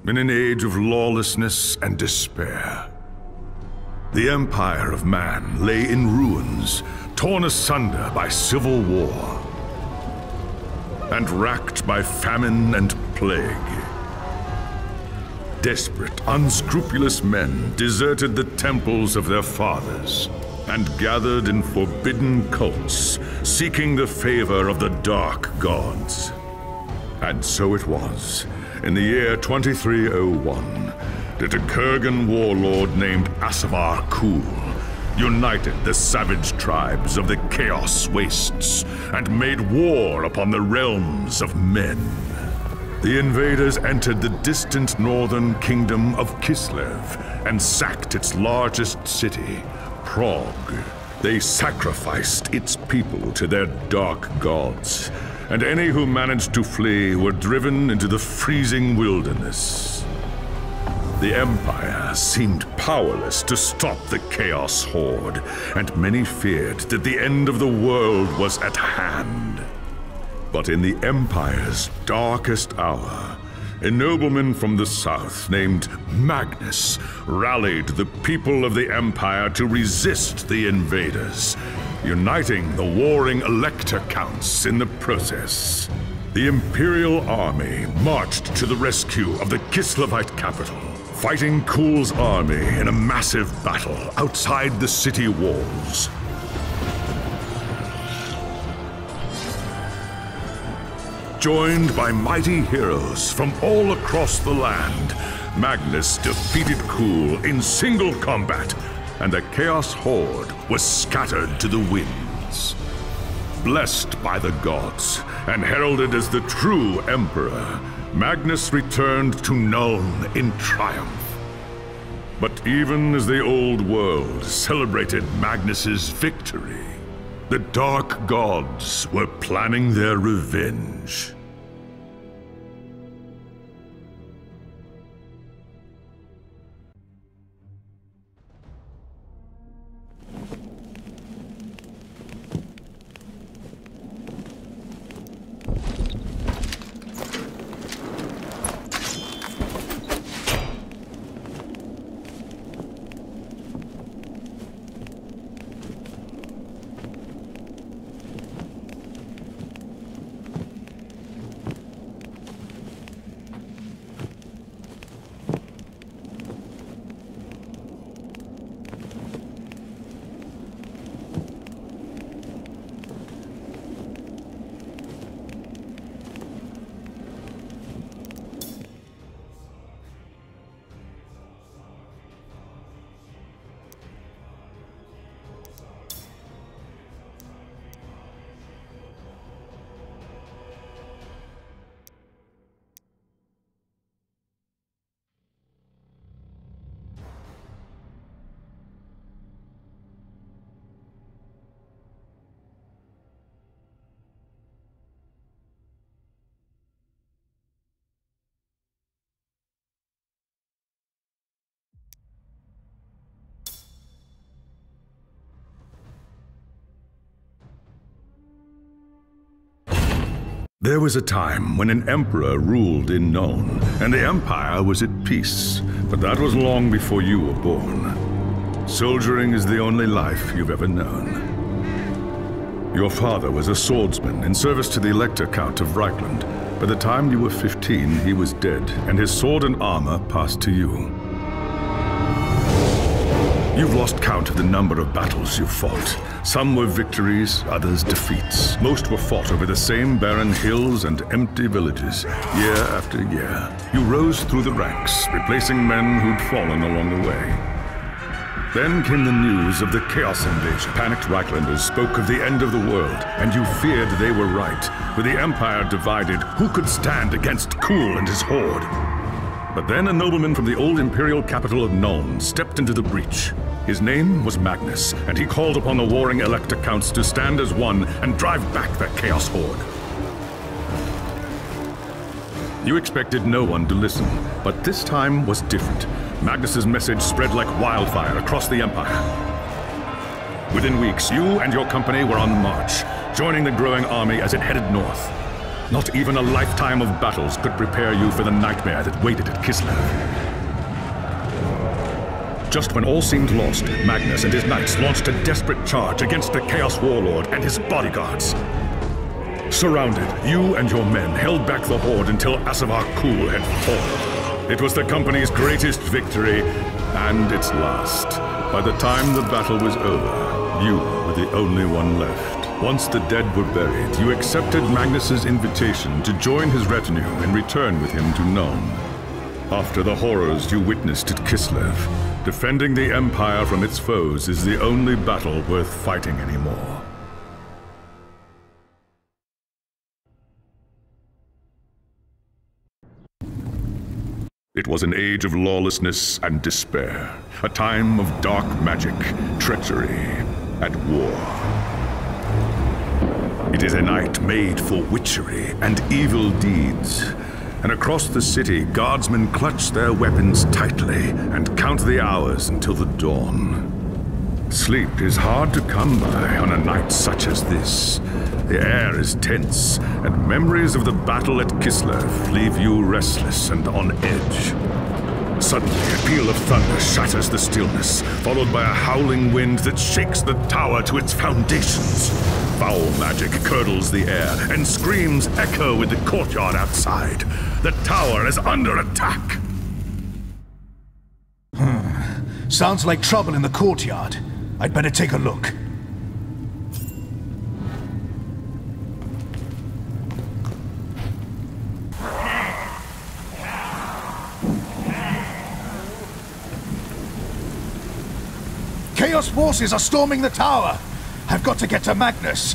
in an age of lawlessness and despair. The empire of man lay in ruins, torn asunder by civil war, and racked by famine and plague. Desperate, unscrupulous men deserted the temples of their fathers and gathered in forbidden cults, seeking the favor of the dark gods. And so it was, in the year 2301, that a Kurgan warlord named Asavar Kul united the savage tribes of the Chaos Wastes and made war upon the realms of men. The invaders entered the distant northern kingdom of Kislev and sacked its largest city, Prague. They sacrificed its people to their dark gods, and any who managed to flee were driven into the freezing wilderness. The Empire seemed powerless to stop the Chaos Horde, and many feared that the end of the world was at hand. But in the Empire's darkest hour, a nobleman from the south named Magnus rallied the people of the Empire to resist the invaders, uniting the warring Elector Counts in the process. The Imperial army marched to the rescue of the Kislevite capital, fighting Kul's army in a massive battle outside the city walls. Joined by mighty heroes from all across the land, Magnus defeated Kul in single combat, and the Chaos Horde was scattered to the winds. Blessed by the gods and heralded as the true Emperor, Magnus returned to Nuln in triumph. But even as the old world celebrated Magnus's victory, the dark gods were planning their revenge. There was a time when an emperor ruled in Nuln, and the Empire was at peace, but that was long before you were born. Soldiering is the only life you've ever known. Your father was a swordsman in service to the Elector Count of Reichland. By the time you were 15, he was dead, and his sword and armor passed to you. You've lost count of the number of battles you've fought. Some were victories, others defeats. Most were fought over the same barren hills and empty villages, year after year. You rose through the ranks, replacing men who'd fallen along the way. Then came the news of the Chaos invasion. Panicked Reichlanders spoke of the end of the world, and you feared they were right. With the Empire divided, who could stand against Kul and his horde? But then a nobleman from the old imperial capital of Nuln stepped into the breach. His name was Magnus, and he called upon the warring Elector Counts to stand as one and drive back the Chaos Horde. You expected no one to listen, but this time was different. Magnus's message spread like wildfire across the Empire. Within weeks, you and your company were on the march, joining the growing army as it headed north. Not even a lifetime of battles could prepare you for the nightmare that waited at Kislev. Just when all seemed lost, Magnus and his knights launched a desperate charge against the Chaos Warlord and his bodyguards. Surrounded, you and your men held back the horde until Asavar Kul had fallen. It was the company's greatest victory, and its last. By the time the battle was over, you were the only one left. Once the dead were buried, you accepted Magnus's invitation to join his retinue and return with him to Nuln. After the horrors you witnessed at Kislev, defending the Empire from its foes is the only battle worth fighting anymore. It was an age of lawlessness and despair, a time of dark magic, treachery, and war. It is a night made for witchery and evil deeds. And across the city, guardsmen clutch their weapons tightly and count the hours until the dawn. Sleep is hard to come by on a night such as this. The air is tense, and memories of the battle at Kislev leave you restless and on edge. Suddenly, a peal of thunder shatters the stillness, followed by a howling wind that shakes the tower to its foundations. Foul magic curdles the air, and screams echo in the courtyard outside. The tower is under attack! Sounds like trouble in the courtyard. I'd better take a look. Chaos forces are storming the tower! I've got to get to Magnus!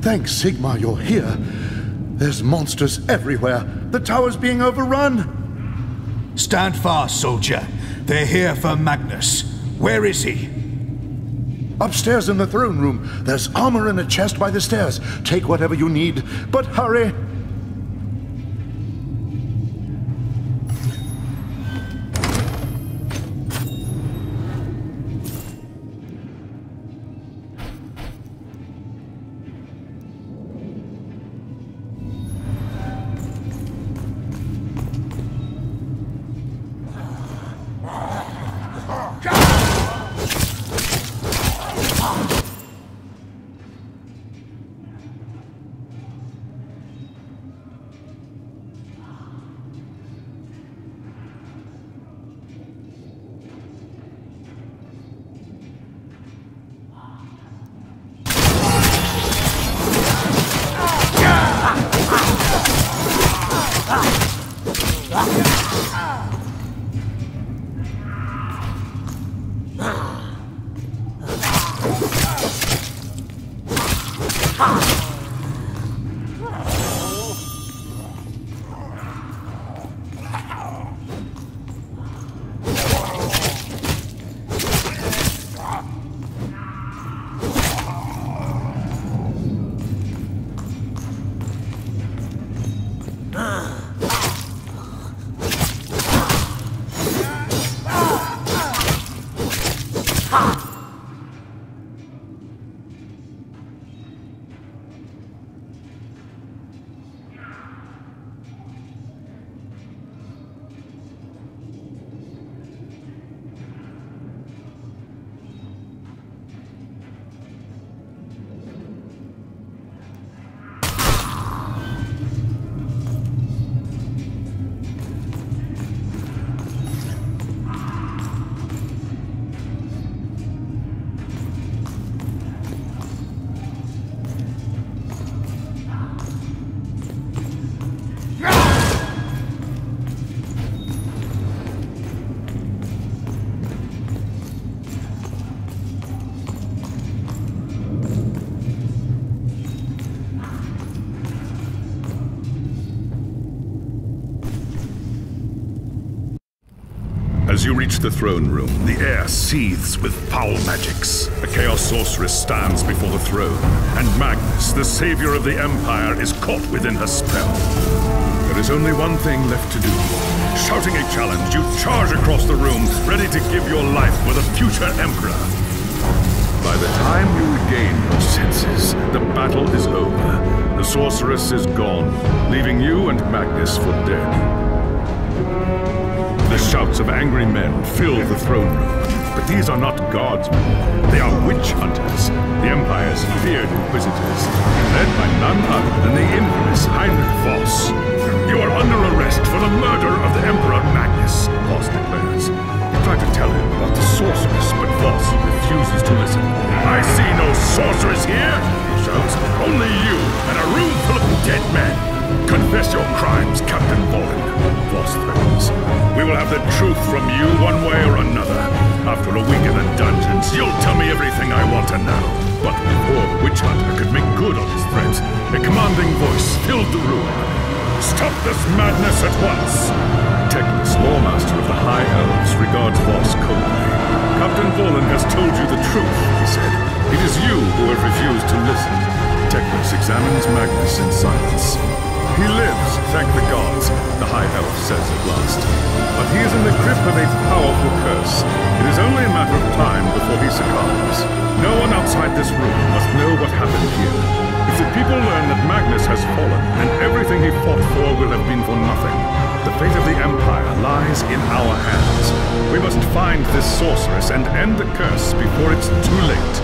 Thanks, Sigmar, you're here. There's monsters everywhere. The tower's being overrun. Stand fast, soldier. They're here for Magnus. Where is he? Upstairs in the throne room. There's armor in a chest by the stairs. Take whatever you need, but hurry. As you reach the throne room, the air seethes with foul magics. A Chaos Sorceress stands before the throne, and Magnus, the savior of the Empire, is caught within her spell. There is only one thing left to do. Shouting a challenge, you charge across the room, ready to give your life for the future Emperor. By the time you regain your senses, the battle is over. The Sorceress is gone, leaving you and Magnus for dead. The shouts of angry men fill the throne room, but these are not guardsmen. They are witch hunters, the Empire's feared inquisitors, led by none other than the infamous Heinrich Voss. You are under arrest for the murder of the Emperor Magnus, Voss declares. You try to tell him about the Sorceress, but Voss refuses to listen. I see no sorceress here, he shouts. Only you and a room full of dead men. Confess your crimes, Captain Volin, Voss threatens. We will have the truth from you one way or another. After a week in the dungeons, you'll tell me everything I want to know. But before the witch hunter could make good on his threats, a commanding voice filled the room. Stop this madness at once! Teclis, Lawmaster of the High Elves, regards Voss coldly. Captain Volin has told you the truth, he said. It is you who have refused to listen. Teclis examines Magnus in silence. He lives, thank the gods, the High Elf says at last. But he is in the grip of a powerful curse. It is only a matter of time before he succumbs. No one outside this room must know what happened here. If the people learn that Magnus has fallen, and everything he fought for will have been for nothing, the fate of the Empire lies in our hands. We must find this sorceress and end the curse before it's too late.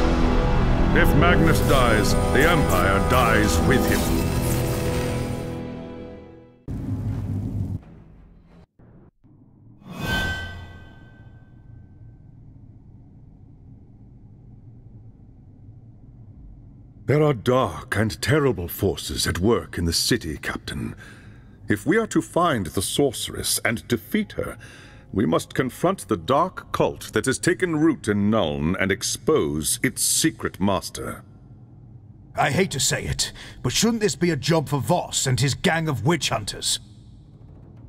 If Magnus dies, the Empire dies with him. There are dark and terrible forces at work in the city, Captain. If we are to find the sorceress and defeat her, we must confront the dark cult that has taken root in Nuln and expose its secret master. I hate to say it, but shouldn't this be a job for Voss and his gang of witch hunters?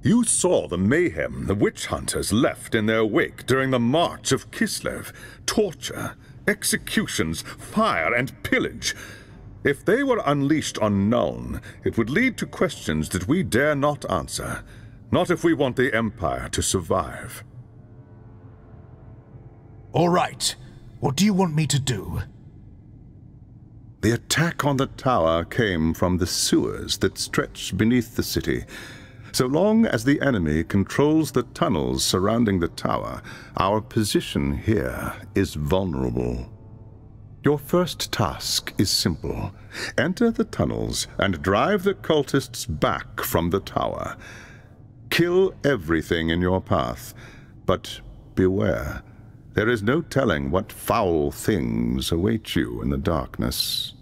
You saw the mayhem the witch hunters left in their wake during the March of Kislev. Torture, executions, fire, and pillage. If they were unleashed on Nuln, it would lead to questions that we dare not answer. Not if we want the Empire to survive. All right. What do you want me to do? The attack on the tower came from the sewers that stretch beneath the city. So long as the enemy controls the tunnels surrounding the tower, our position here is vulnerable. Your first task is simple. Enter the tunnels and drive the cultists back from the tower. Kill everything in your path, but beware. There is no telling what foul things await you in the darkness.